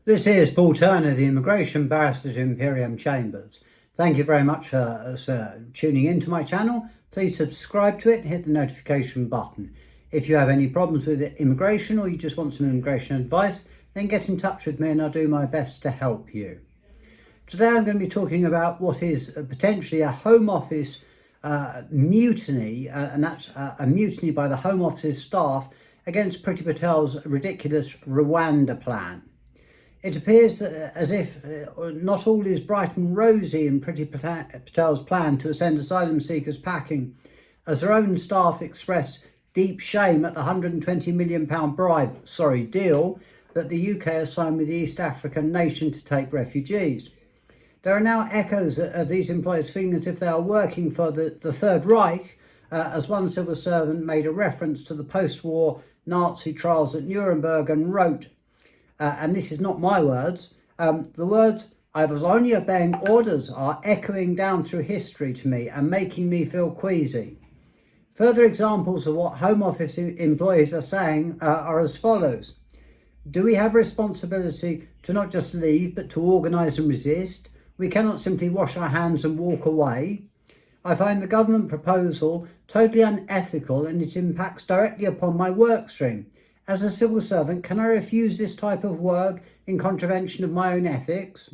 This is Paul Turner, the immigration barrister at Imperium Chambers. Thank you very much for tuning into my channel. Please subscribe to it and hit the notification button. If you have any problems with immigration or you just want some immigration advice, then get in touch with me and I'll do my best to help you. Today I'm going to be talking about what is potentially a Home Office mutiny, and that's a mutiny by the Home Office's staff against Priti Patel's ridiculous Rwanda plan. It appears as if not all is bright and rosy in Priti Patel's plan to send asylum seekers packing, as her own staff expressed deep shame at the £120 million deal that the UK has signed with the East African nation to take refugees. There are now echoes of these employers feeling as if they are working for the Third Reich, as one civil servant made a reference to the post-war Nazi trials at Nuremberg and wrote, and this is not my words, the words "I was only obeying orders" are echoing down through history to me and making me feel queasy. Further examples of what Home Office employees are saying are as follows. Do we have responsibility to not just leave but to organise and resist? We cannot simply wash our hands and walk away. I find the government proposal totally unethical and it impacts directly upon my workstream. As a civil servant, can I refuse this type of work in contravention of my own ethics?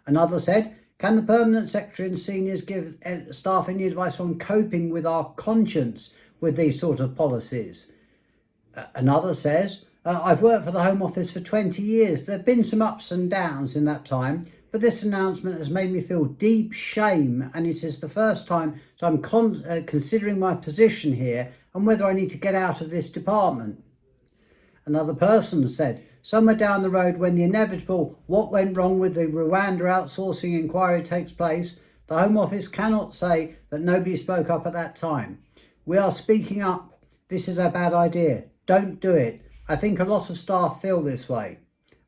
Another said, can the permanent secretary and seniors give staff any advice on coping with our conscience with these sort of policies? Another says, I've worked for the Home Office for 20 years. There have been some ups and downs in that time, but this announcement has made me feel deep shame, and it is the first time that I'm considering my position here and whether I need to get out of this department. Another person said, somewhere down the road when the inevitable what went wrong with the Rwanda outsourcing inquiry takes place, the Home Office cannot say that nobody spoke up at that time. We are speaking up. This is a bad idea. Don't do it. I think a lot of staff feel this way.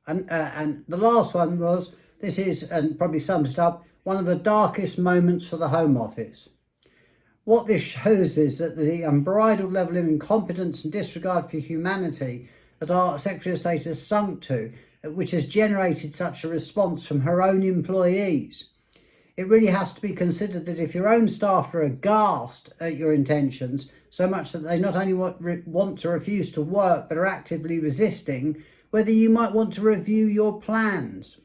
And the last one was, this is, and probably sums it up, one of the darkest moments for the Home Office. What this shows is that the unbridled level of incompetence and disregard for humanity that our Secretary of State has sunk to, which has generated such a response from her own employees. It really has to be considered that if your own staff are aghast at your intentions, so much that they not only want to refuse to work, but are actively resisting, whether you might want to review your plans.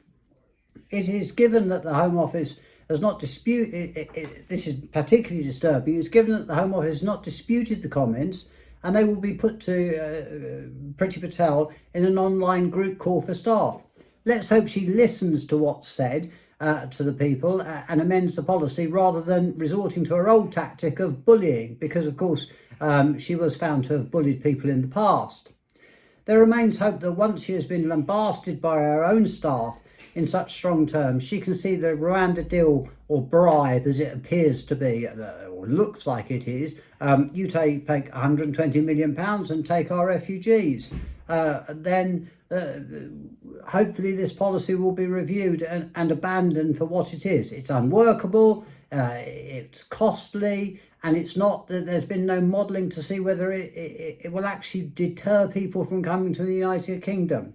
It is given that the Home Office has not disputed, this is particularly disturbing, it's given that the Home Office has not disputed the comments, and they will be put to Priti Patel in an online group call for staff. Let's hope she listens to what's said to the people and amends the policy rather than resorting to her old tactic of bullying, because of course she was found to have bullied people in the past. There remains hope that once she has been lambasted by her own staff in such strong terms, she can see the Rwanda deal, or bribe as it appears to be, or looks like it is, you take £120 million and take our refugees. Then hopefully this policy will be reviewed and abandoned for what it is. It's unworkable, it's costly, and it's not that there's been no modelling to see whether it will actually deter people from coming to the United Kingdom.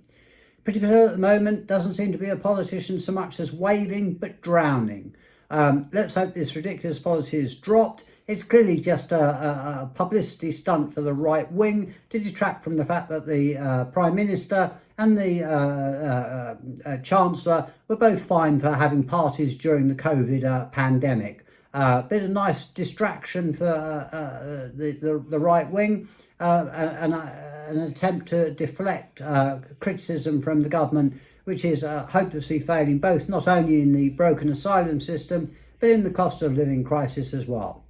Priti Patel at the moment doesn't seem to be a politician so much as waving but drowning. Let's hope this ridiculous policy is dropped. It's clearly just a publicity stunt for the right wing to detract from the fact that the Prime Minister and the Chancellor were both fined for having parties during the COVID pandemic. Bit of nice distraction for the right wing, and an attempt to deflect criticism from the government, which is hopelessly failing both not only in the broken asylum system but in the cost of living crisis as well.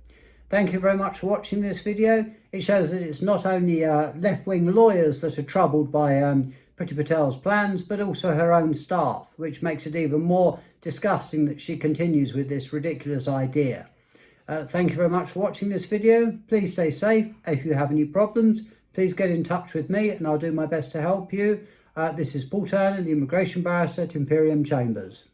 Thank you very much for watching this video. It shows that it's not only left-wing lawyers that are troubled by Priti Patel's plans, but also her own staff, which makes it even more disgusting that she continues with this ridiculous idea. Thank you very much for watching this video. Please stay safe. If you have any problems, please get in touch with me and I'll do my best to help you. This is Paul Turner, the immigration barrister at Imperium Chambers.